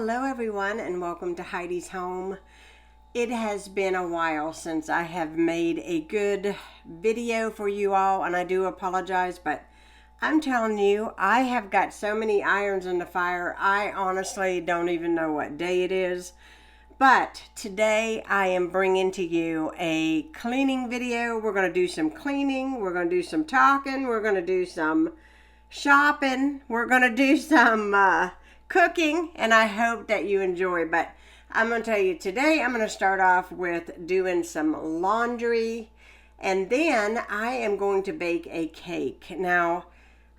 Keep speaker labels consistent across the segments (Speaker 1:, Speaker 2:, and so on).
Speaker 1: Hello everyone and welcome to Heidi's Home. It has been a while since I have made a good video for you all, and I do apologize, but I'm telling you, I have got so many irons in the fire, I honestly don't even know what day it is. But today I am bringing to you a cleaning video. We're going to do some cleaning, we're going to do some talking, we're going to do some shopping, we're going to do some cooking, and I hope that you enjoy. But I'm going to tell you today, I'm going to start off with doing some laundry, and then I am going to bake a cake. Now,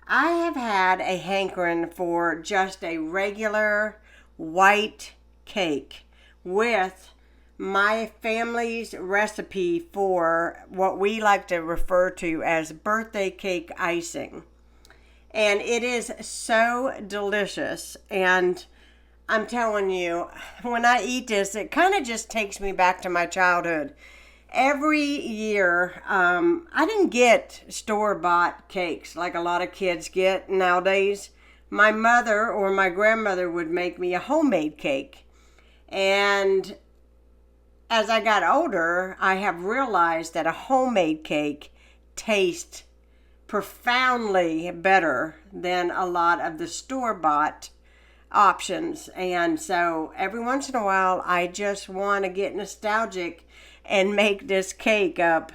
Speaker 1: I have had a hankering for just a regular white cake with my family's recipe for what we like to refer to as birthday cake icing. And it is so delicious. And I'm telling you, when I eat this, it kind of just takes me back to my childhood. Every year, I didn't get store-bought cakes like a lot of kids get nowadays. My mother or my grandmother would make me a homemade cake. And as I got older, I have realized that a homemade cake tastes profoundly better than a lot of the store-bought options. And so every once in a while, I just want to get nostalgic and make this cake up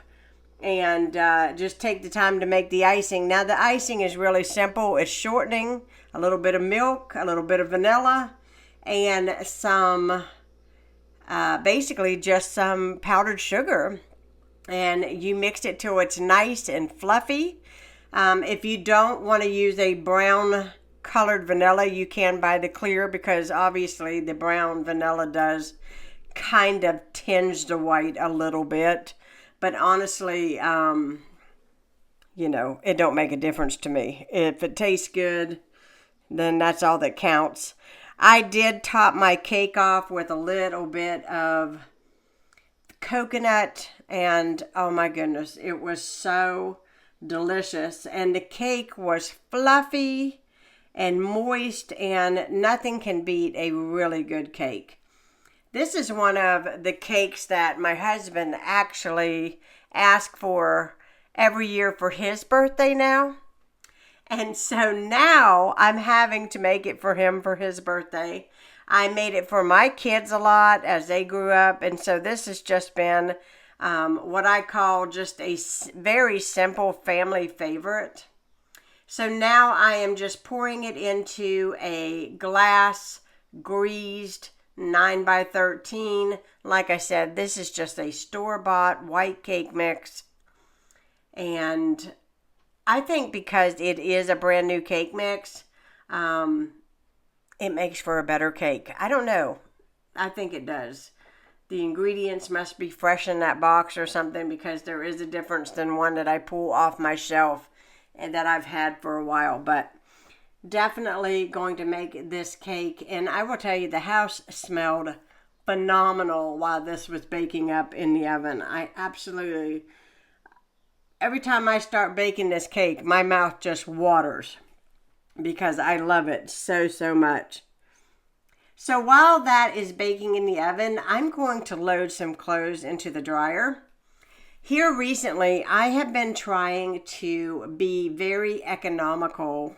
Speaker 1: and just take the time to make the icing. Now, the icing is really simple. It's shortening, a little bit of milk, a little bit of vanilla, and some, basically just some powdered sugar. And you mix it till it's nice and fluffy. If you don't want to use a brown colored vanilla, you can buy the clear, because obviously the brown vanilla does kind of tinge the white a little bit. But honestly, it don't make a difference to me. If it tastes good, then that's all that counts. I did top my cake off with a little bit of coconut, and oh my goodness, it was so delicious. And the cake was fluffy and moist, and nothing can beat a really good cake. This is one of the cakes that my husband actually asks for every year for his birthday now. And so now I'm having to make it for him for his birthday. I made it for my kids a lot as they grew up. And so this has just been what I call just a very simple family favorite. So now I am just pouring it into a glass greased 9x13. Like I said, this is just a store-bought white cake mix. And I think because it is a brand new cake mix, it makes for a better cake. I don't know. I think it does. The ingredients must be fresh in that box or something, because there is a difference than one that I pull off my shelf and that I've had for a while. But definitely going to make this cake. And I will tell you, the house smelled phenomenal while this was baking up in the oven. Every time I start baking this cake, my mouth just waters because I love it so, so much. So while that is baking in the oven, I'm going to load some clothes into the dryer. Here recently, I have been trying to be very economical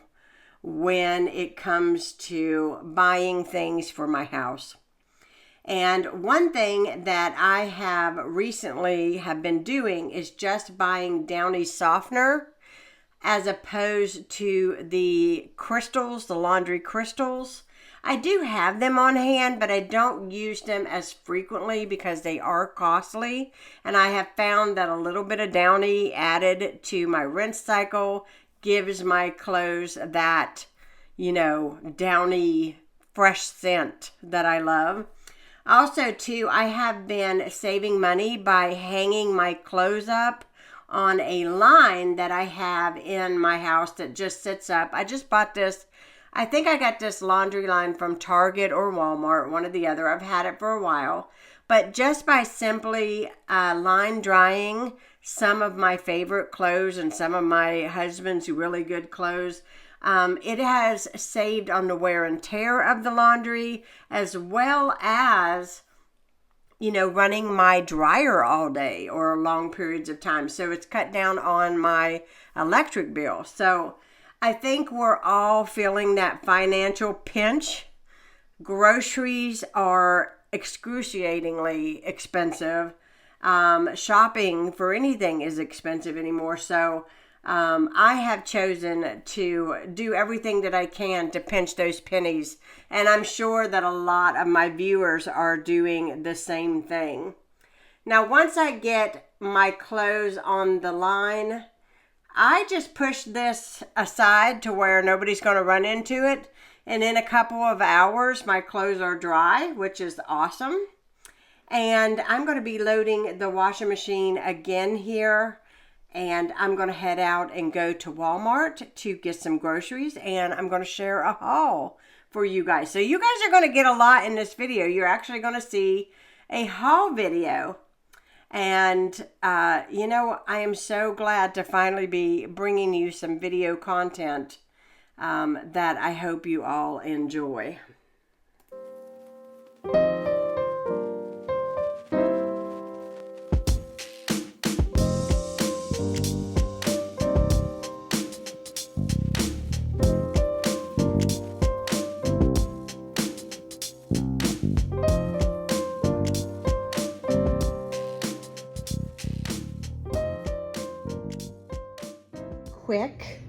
Speaker 1: when it comes to buying things for my house. And one thing that I have recently been doing is just buying Downy softener as opposed to the crystals, the laundry crystals. I do have them on hand, but I don't use them as frequently because they are costly. And I have found that a little bit of Downy added to my rinse cycle gives my clothes that, Downy fresh scent that I love. Also, too, I have been saving money by hanging my clothes up on a line that I have in my house that just sits up. I just bought this. I think I got this laundry line from Target or Walmart, one or the other. I've had it for a while. But just by simply line drying some of my favorite clothes and some of my husband's really good clothes. It has saved on the wear and tear of the laundry, as well as, you know, running my dryer all day or long periods of time. So it's cut down on my electric bill. So I think we're all feeling that financial pinch. Groceries are excruciatingly expensive. Shopping for anything is expensive anymore. So I have chosen to do everything that I can to pinch those pennies. And I'm sure that a lot of my viewers are doing the same thing. Now, once I get my clothes on the line, I just push this aside to where nobody's going to run into it. And in a couple of hours, my clothes are dry, which is awesome. And I'm going to be loading the washing machine again here. And I'm going to head out and go to Walmart to get some groceries. And I'm going to share a haul for you guys. So you guys are going to get a lot in this video. You're actually going to see a haul video. And, you know, I am so glad to finally be bringing you some video content that I hope you all enjoy. Quick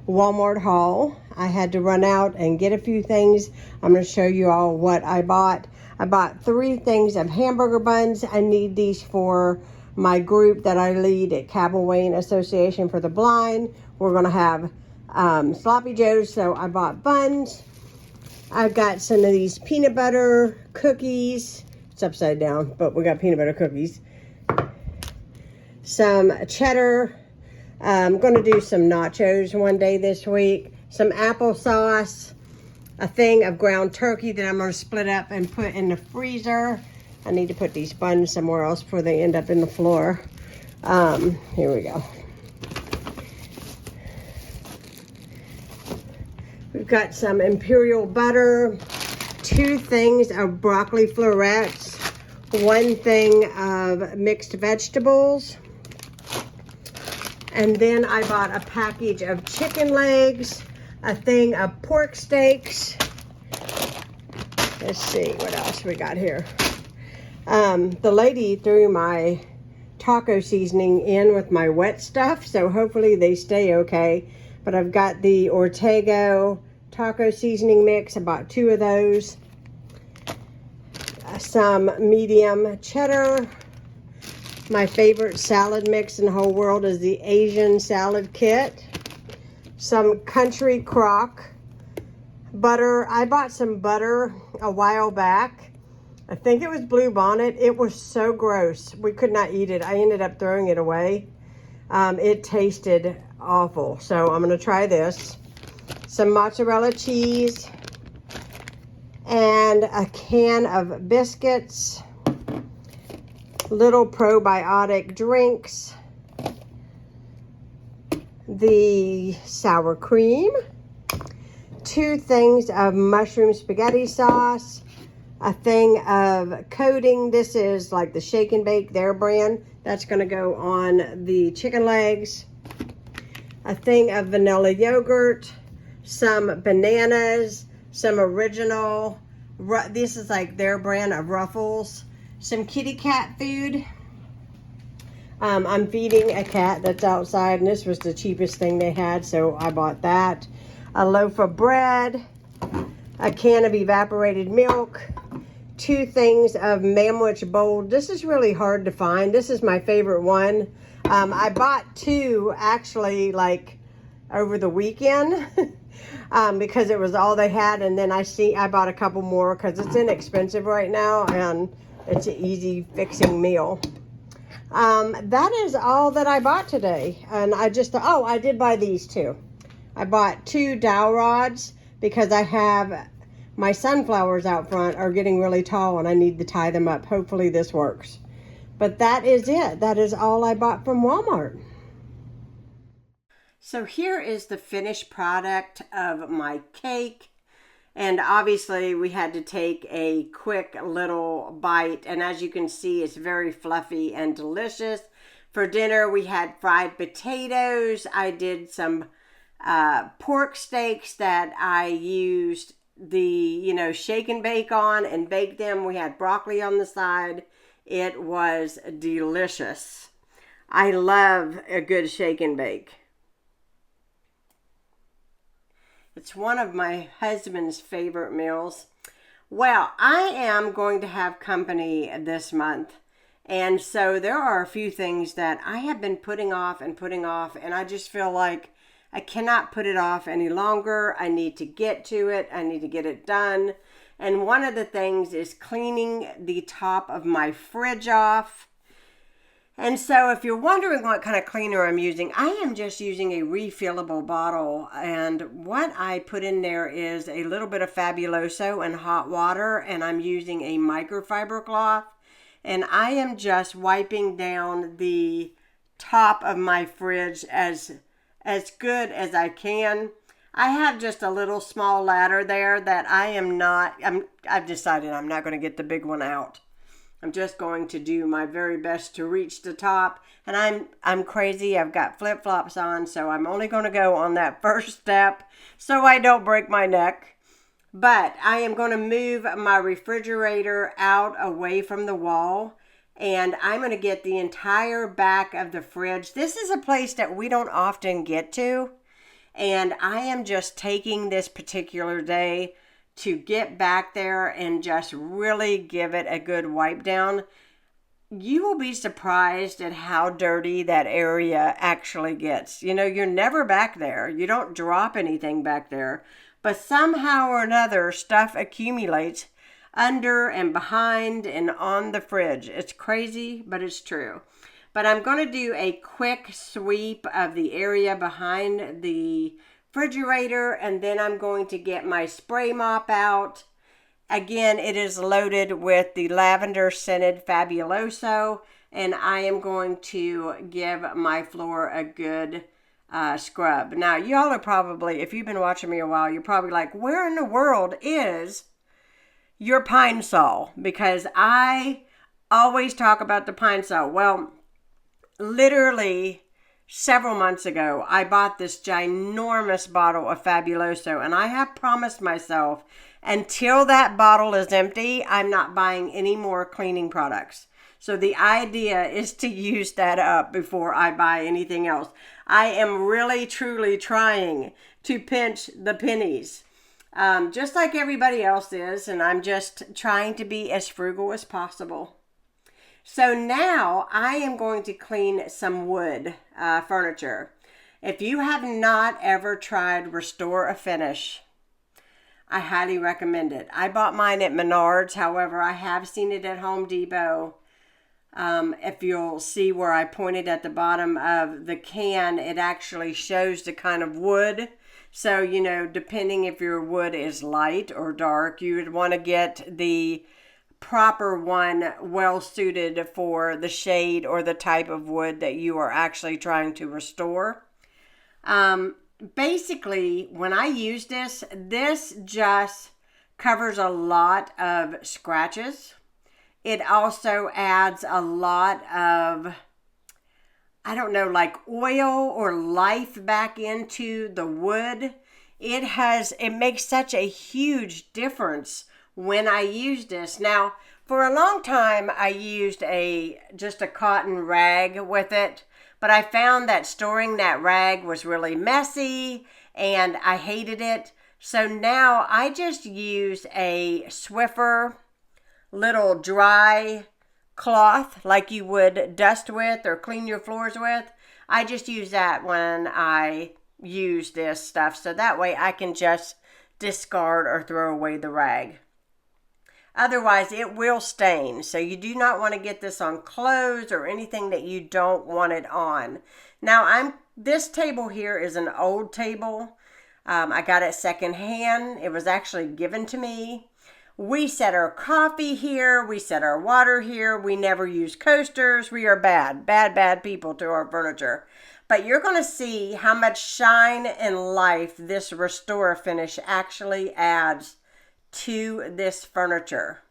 Speaker 1: Walmart haul. I had to run out and get a few things. I'm going to show you all what I bought. I bought 3 things of hamburger buns. I need these for my group that I lead at Cabell Wayne Association for the Blind. We're going to have sloppy joes, so I bought buns. I've got some of these peanut butter cookies. It's upside down, but we got peanut butter cookies. Some cheddar. I'm going to do some nachos one day this week. Some applesauce. A thing of ground turkey that I'm going to split up and put in the freezer. I need to put these buns somewhere else before they end up in the floor. Here we go. We've got some imperial butter. 2 things of broccoli florets. 1 thing of mixed vegetables. And then I bought a package of chicken legs, a thing of pork steaks. Let's see what else we got here. The lady threw my taco seasoning in with my wet stuff, so hopefully they stay okay. But I've got the Ortego taco seasoning mix. I bought 2 of those. Some medium cheddar. My favorite salad mix in the whole world is the Asian salad kit. Some country crock butter. I bought some butter a while back. I think it was Blue Bonnet. It was so gross. We could not eat it. I ended up throwing it away. It tasted awful. So I'm going to try this. Some mozzarella cheese. And a can of biscuits. Little probiotic drinks, the sour cream, 2 things of mushroom spaghetti sauce, a thing of coating. This is like the Shake and Bake, their brand. That's going to go on the chicken legs, a thing of vanilla yogurt, some bananas, some original, this is like their brand of Ruffles. Some kitty cat food. I'm feeding a cat that's outside, and this was the cheapest thing they had, so I bought that. A loaf of bread, a can of evaporated milk, 2 things of Mamwich Bold. This is really hard to find. This is my favorite one. I bought 2 actually like over the weekend because it was all they had, and then I bought a couple more because it's inexpensive right now, and it's an easy fixing meal. That is all that I bought today. And I just, I did buy these too. I bought 2 dowel rods because I have my sunflowers out front are getting really tall and I need to tie them up. Hopefully this works. But that is it. That is all I bought from Walmart. So here is the finished product of my cake. And obviously we had to take a quick little bite. And as you can see, it's very fluffy and delicious. For dinner, we had fried potatoes. I did some pork steaks that I used the, shake and bake on and baked them. We had broccoli on the side. It was delicious. I love a good shake and bake. It's one of my husband's favorite meals. Well, I am going to have company this month. And so there are a few things that I have been putting off, and I just feel like I cannot put it off any longer. I need to get to it. I need to get it done. And one of the things is cleaning the top of my fridge off. And so if you're wondering what kind of cleaner I'm using, I am just using a refillable bottle. And what I put in there is a little bit of Fabuloso and hot water, and I'm using a microfiber cloth. And I am just wiping down the top of my fridge as good as I can. I have just a little small ladder there that I've decided I'm not going to get the big one out. I'm just going to do my very best to reach the top. And I'm crazy. I've got flip-flops on, so I'm only going to go on that first step so I don't break my neck. But I am going to move my refrigerator out away from the wall, and I'm going to get the entire back of the fridge. This is a place that we don't often get to, and I am just taking this particular day to get back there and just really give it a good wipe down. You will be surprised at how dirty that area actually gets. You're never back there. You don't drop anything back there. But somehow or another, stuff accumulates under and behind and on the fridge. It's crazy, but it's true. But I'm going to do a quick sweep of the area behind the refrigerator, and then I'm going to get my spray mop out. Again, it is loaded with the lavender scented Fabuloso, and I am going to give my floor a good scrub. Now, y'all are probably, if you've been watching me a while, you're probably like, where in the world is your Pine Sol? Because I always talk about the Pine Sol. Well, literally several months ago, I bought this ginormous bottle of Fabuloso, and I have promised myself until that bottle is empty, I'm not buying any more cleaning products. So the idea is to use that up before I buy anything else. I am really, truly trying to pinch the pennies, just like everybody else is, and I'm just trying to be as frugal as possible. So now I am going to clean some wood furniture. If you have not ever tried Restore a Finish, I highly recommend it. I bought mine at Menards. However, I have seen it at Home Depot. If you'll see where I pointed at the bottom of the can, it actually shows the kind of wood. So, depending if your wood is light or dark, you would want to get the proper one well suited for the shade or the type of wood that you are actually trying to restore. Basically, when I use this just covers a lot of scratches. It also adds a lot of, like oil or life back into the wood. It makes such a huge difference when I use this. Now, for a long time, I used just a cotton rag with it, but I found that storing that rag was really messy and I hated it. So now I just use a Swiffer little dry cloth like you would dust with or clean your floors with. I just use that when I use this stuff, so that way I can just discard or throw away the rag. Otherwise, it will stain. So you do not want to get this on clothes or anything that you don't want it on. Now, this table here is an old table. I got it secondhand. It was actually given to me. We set our coffee here. We set our water here. We never use coasters. We are bad people to our furniture. But you're going to see how much shine and life this Restore finish actually adds to this furniture.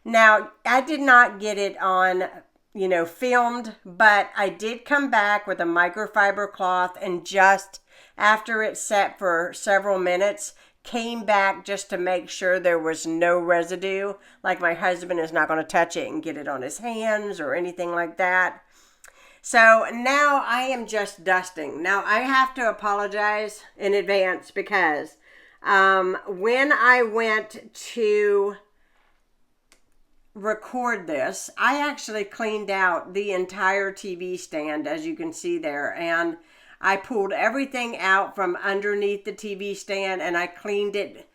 Speaker 1: Now, I did not get it on, filmed, but I did come back with a microfiber cloth and just after it set for several minutes, came back just to make sure there was no residue. Like my husband is not going to touch it and get it on his hands or anything like that. So now I am just dusting. Now I have to apologize in advance because when I went to record this, I actually cleaned out the entire TV stand, as you can see there, and I pulled everything out from underneath the TV stand and I cleaned it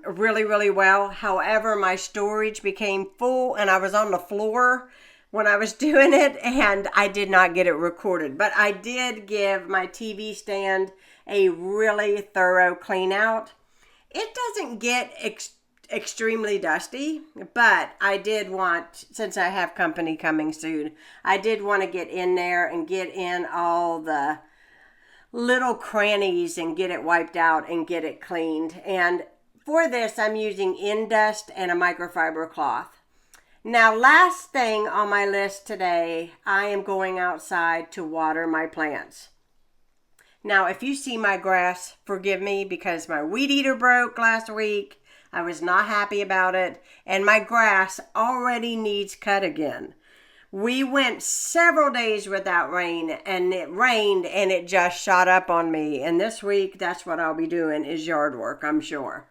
Speaker 1: really well. However, my storage became full and I was on the floor when I was doing it and I did not get it recorded. But I did give my TV stand a really thorough clean out. It doesn't get extremely dusty, but I did want, since I have company coming soon, I did want to get in there and get in all the little crannies and get it wiped out and get it cleaned. And for this, I'm using Indust and a microfiber cloth. Now, last thing on my list today, I am going outside to water my plants. Now, if you see my grass, forgive me because my weed eater broke last week. I was not happy about it, and my grass already needs cut again. We went several days without rain, and it rained, and it just shot up on me. And this week, that's what I'll be doing is yard work, I'm sure.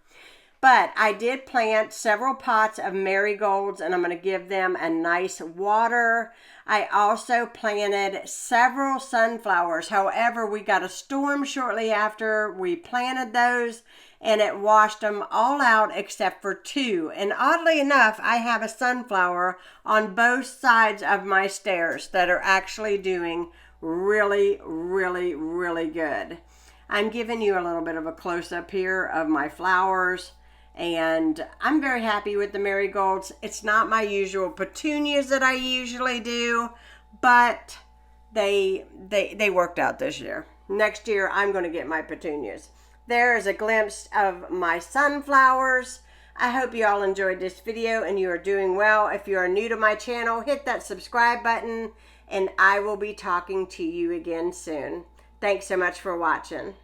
Speaker 1: But I did plant several pots of marigolds, and I'm going to give them a nice water. I also planted several sunflowers. However, we got a storm shortly after we planted those, and it washed them all out except for two. And oddly enough, I have a sunflower on both sides of my stairs that are actually doing really good. I'm giving you a little bit of a close-up here of my flowers, and I'm very happy with the marigolds. It's not my usual petunias that I usually do, but they worked out this year. Next year, I'm going to get my petunias. There is a glimpse of my sunflowers. I hope you all enjoyed this video and you are doing well. If you are new to my channel, hit that subscribe button and I will be talking to you again soon. Thanks so much for watching.